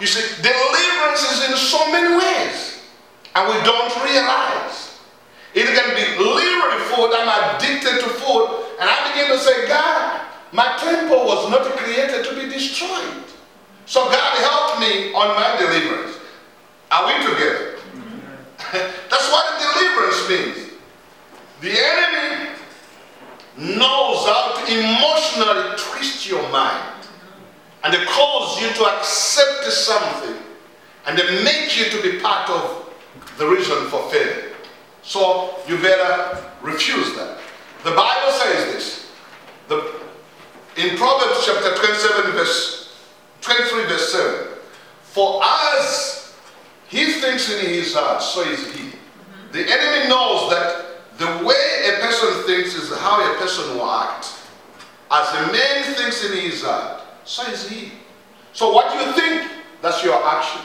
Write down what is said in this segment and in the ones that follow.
You see, deliverance is in so many ways, and we don't realize. It can be literally food. I'm addicted to food, and I begin to say, God, my temple was not created to be destroyed. So God help me on my deliverance. Are we together? That's what deliverance means. The enemy knows how to emotionally twist your mind, and they cause you to accept something, and they make you to be part of the reason for failure. So you better refuse that. The Bible says this. In Proverbs chapter 27 verse 23 verse 7. For as he thinks in his heart, so is he. The enemy knows that the way a person thinks is how a person will act. As a man thinks in his heart, so is he. So what you think, that's your action.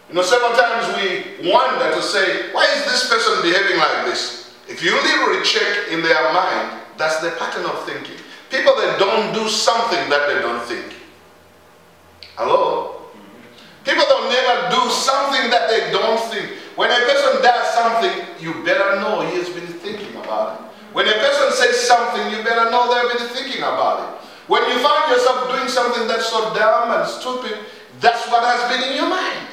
You know, several times we wonder to say, why is this person behaving like this? If you literally check in their mind, that's the pattern of thinking. People that don't do something that they don't think. Hello? People that never do something that they don't think. When a person does something, you better know he has been thinking about it. When a person says something, you better know they've been thinking about it. When you find yourself doing something that's so dumb and stupid, that's what has been in your mind.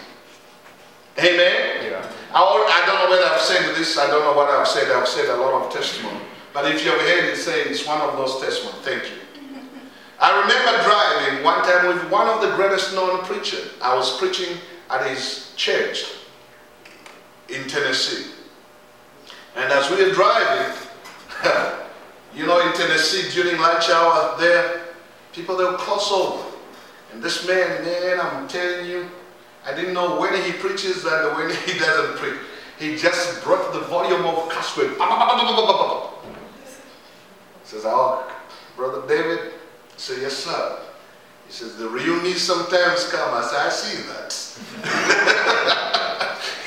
Amen? Yeah. I don't know whether I've said this, I don't know what I've said a lot of testimony. But if you've heard it say, it's one of those testimonies. Thank you. I remember driving one time with one of the greatest known preachers. I was preaching at his church in Tennessee. And as we were driving, you know, in Tennessee during lunch hour there, people, they would cross over. And this man, I'm telling you, I didn't know when he preaches and when he doesn't preach. He just brought the volume of cuss word. He says, oh, Brother David. I said, yes, sir. He says, the real me sometimes come. I said, I see that.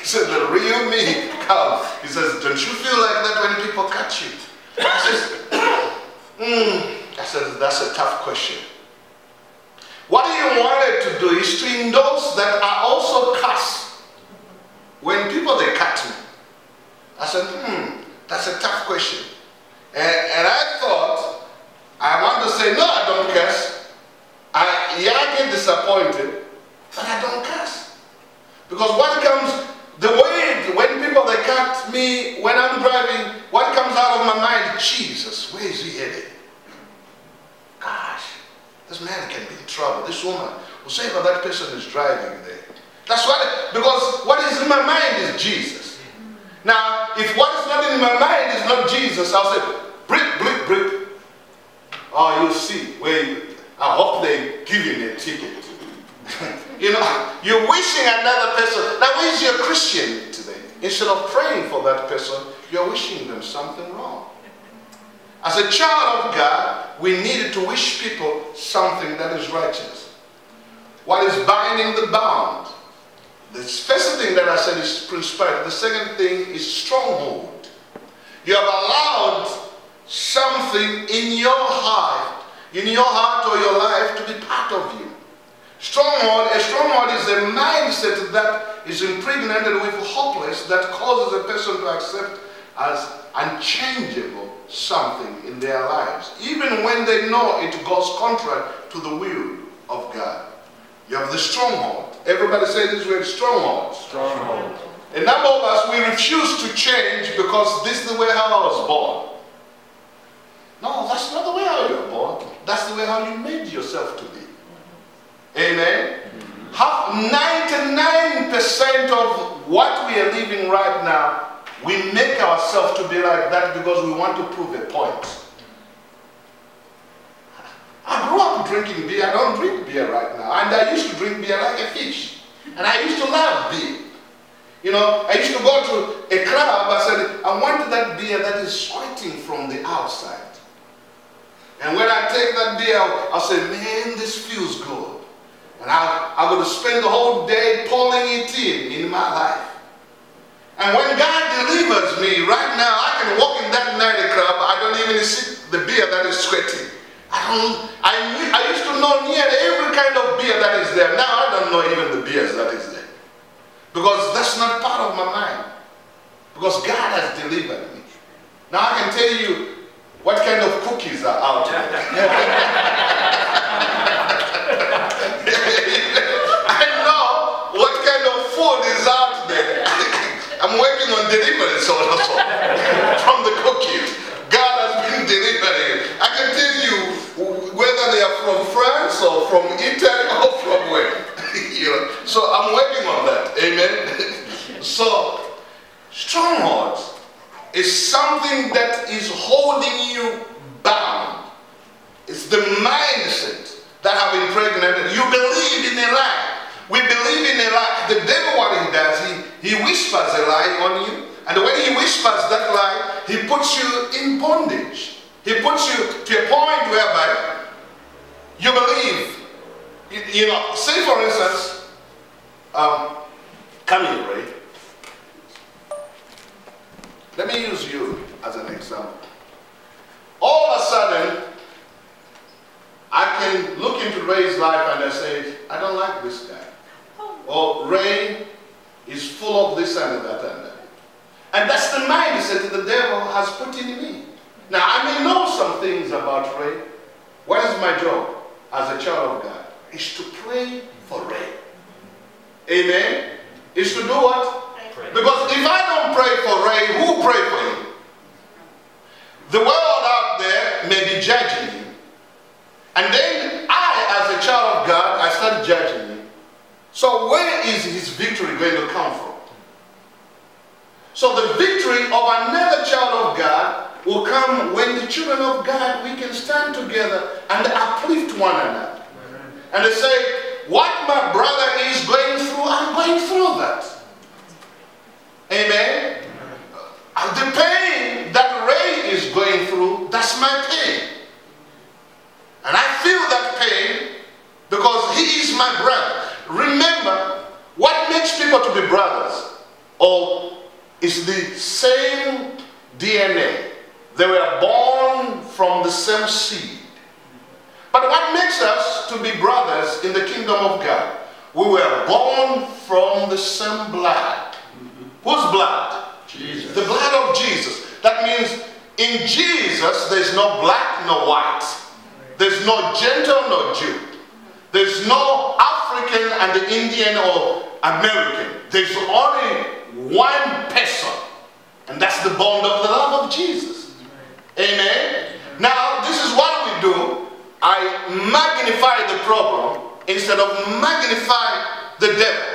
He said, the real me come. He says, don't you feel like that when people catch you? I said, that's a tough question. What you wanted to do is to indulge that I also cuss. When people, they cut me. I said, that's a tough question. And I thought, I want to say, no, I don't curse. I get disappointed, but I don't curse. Because what comes, the way, when people, they cut me, when I'm driving, what comes out of my mind, Jesus, where is he headed? Gosh, this man can be in trouble. This woman, whoever that person is driving there. That's what, because what is in my mind is Jesus. Now, if what is not in my mind is not Jesus, I'll say, brick, brick, brick. Oh, you'll see. I hope they give you a ticket. You know, you're wishing another person. Now, where's your Christian today? Instead of praying for that person, you're wishing them something wrong. As a child of God, we needed to wish people something that is righteous. What is binding the bound? The first thing that I said is prosperity. The second thing is stronghold. You have allowed something in your heart or your life to be part of you. A stronghold is a mindset that is impregnated with hopeless that causes a person to accept as unchangeable something in their lives, even when they know it goes contrary to the will of God. You have the stronghold. Everybody say this word, stronghold. Stronghold. A number of us, we refuse to change because this is the way how I was born. No, that's not the way how you were born. That's the way how you made yourself to be. Amen? 99% of what we are living right now, we make ourselves to be like that because we want to prove a point. I grew up drinking beer. I don't drink beer right now. And I used to drink beer like a fish. And I used to love beer. You know, I used to go to a club. I said, I want that beer that is sweating from the outside. And when I take that beer, I'll say, man, this feels good. And I'm going to spend the whole day pouring it in my life. And when God delivers me, right now, I can walk in that nightclub. I don't even see the beer that is sweating. I used to know nearly every kind of beer that is there. Now I don't because God has delivered me. Now I can tell you what kind of cookies are out there. I know what kind of food is out there. I'm working on delivery also from the cookies. God has been delivering. I can tell you whether they are from France or from Italy or from where. You know, so I'm working on that. Amen. So strongholds is something that is holding you bound. It's the mindset that have impregnated. You believe in a lie. We believe in a lie. The devil, what he does, he whispers a lie on you. And when he whispers that lie, he puts you in bondage. He puts you to a point whereby you believe. You know, say for instance, come here, Ray. Let me use you as an example. All of a sudden, I can look into Ray's life and I say, I don't like this guy. Or Ray is full of this and that and that. And that's the mindset that the devil has put in me. Now, I may know some things about Ray. What is my job as a child of God? Is to pray for Ray. Amen? Is to do what? Because if I don't pray for Ray, who pray for him? The world out there may be judging him. And then I, as a child of God, I start judging him. So where is his victory going to come from? So the victory of another child of God will come when the children of God, we can stand together and uplift one another. And they say, what my brother is going through, I'm going through that. Amen. The pain that Ray is going through, that's my pain. And I feel that pain because he is my brother. Remember, what makes people to be brothers is the same DNA. They were born from the same seed. But what makes us to be brothers in the kingdom of God? We were born from the same blood. Whose blood? Jesus. The blood of Jesus. That means in Jesus there's no black, no white. There's no Gentile, no Jew. There's no African and the Indian or American. There's only one person. And that's the bond of the love of Jesus. Amen. Now this is what we do. I magnify the problem instead of magnify the devil.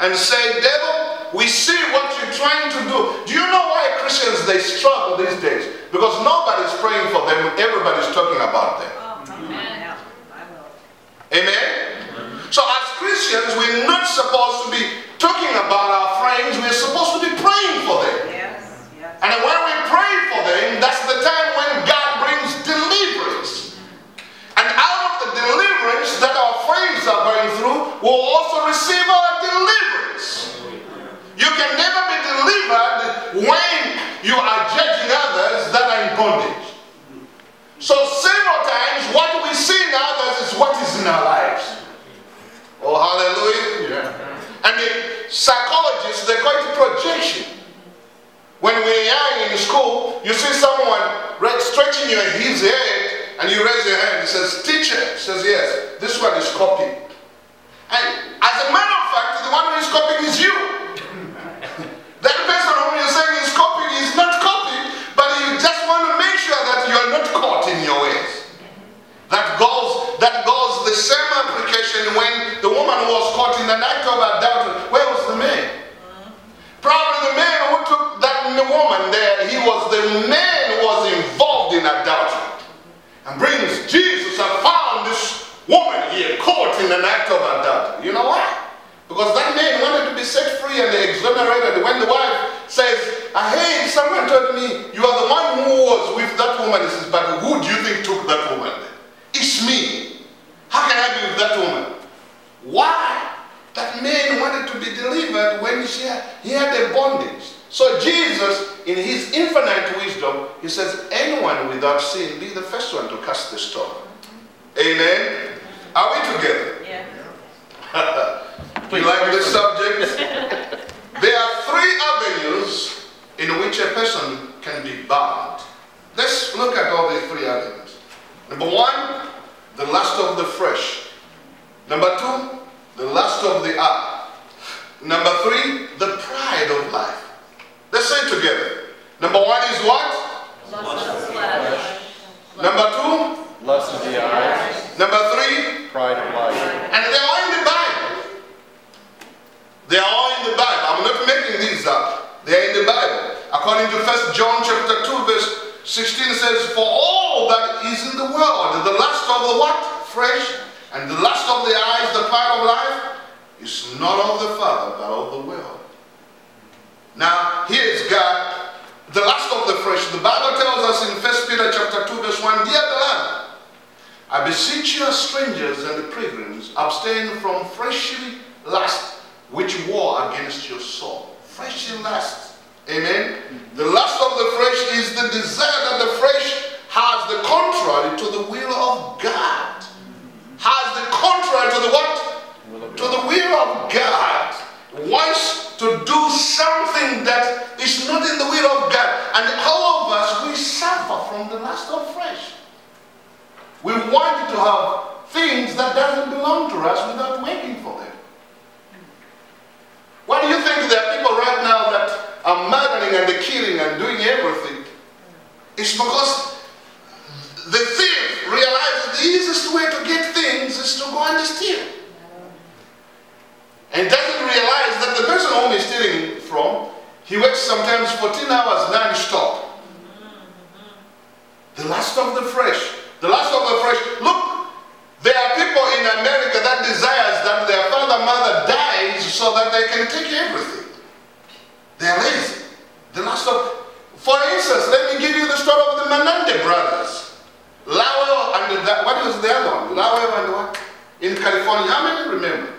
And say, devil, we see what you're trying to do. Do you know why Christians, they struggle these days? Because nobody's praying for them. Everybody's talking about them. Amen. Amen? So as Christians, we're not supposed to be talking about our friends. We're supposed to be praying for them. Yes, yes. And when we pray for them, that's the time when God brings deliverance. And out of the deliverance that our friends are going through, we'll also receive our deliverance. You can never be delivered when you are judging others that are in bondage. So several times what we see in others is what is in our lives. Oh, hallelujah. Yeah. And the psychologists, they call it projection. When we're young in school, you see someone stretching his head and you raise your hand. He says, teacher. He says, yes, this one is copying. And as a matter of fact, the one who is copying is you. That person whom you're saying is copying is not copying, but you just want to make sure that you are not caught in your ways. That goes the same application when the woman who was caught in the act of adultery. Where was the man? Probably the man who took that woman there, the man who was involved in adultery. And brings Jesus and found this woman here caught in an act of adultery. You know why? Because that man wanted to be set free and exonerated. When the wife says, hey, someone told me you are the one who was with that woman. He says, but who do you think took that woman then? It's me. How can I be with that woman? Why? That man wanted to be delivered when he had a bondage. So Jesus, in his infinite wisdom, he says, anyone without sin, be the first one to cast the stone. Amen? Are we together? Yeah. You like this subject? There are 3 avenues of the eye. Number 3, the pride of life. Let's say it together. Number 1 is what? Lust of the flesh. Number 2? Lust of the eyes. Number 3? Pride of life. And they're all in the Bible. They are all in the Bible. I'm not making these up. They are in the Bible. According to 1 John chapter 2 verse 16 says, for all that is in the world, the lust of the what? Flesh, and the lust of the eyes, the pride of life, is not of the Father, but of the world. Now, here is God, the lust of the flesh. The Bible tells us in 1 Peter chapter 2 verse 1, dear beloved, I beseech you as strangers and pilgrims, abstain from fleshly lust, which war against your soul. Fleshly lust. Amen. The lust of the flesh is the desire that the flesh has the contrary to the will of God. Has the contrary to the what? To the will of God. Wants to do something that is not in the will of God. And all of us, we suffer from the lust of flesh. We want to have things that doesn't belong to us without waiting for them. Why do you think there are people right now that are murdering and killing and doing everything? It's because the thief realizes the easiest way to get things is to go and steal. And doesn't realize that the person whom he's stealing from, he works sometimes 14 hours non-stop. The lust of the flesh. The lust of the flesh. Look, there are people in America that desires that their father, mother dies so that they can take everything. They are lazy. The lust of, for instance, let me give you the story of the Menendez brothers. Lowell and what was the other one? Lowell and what? In California. How many remember?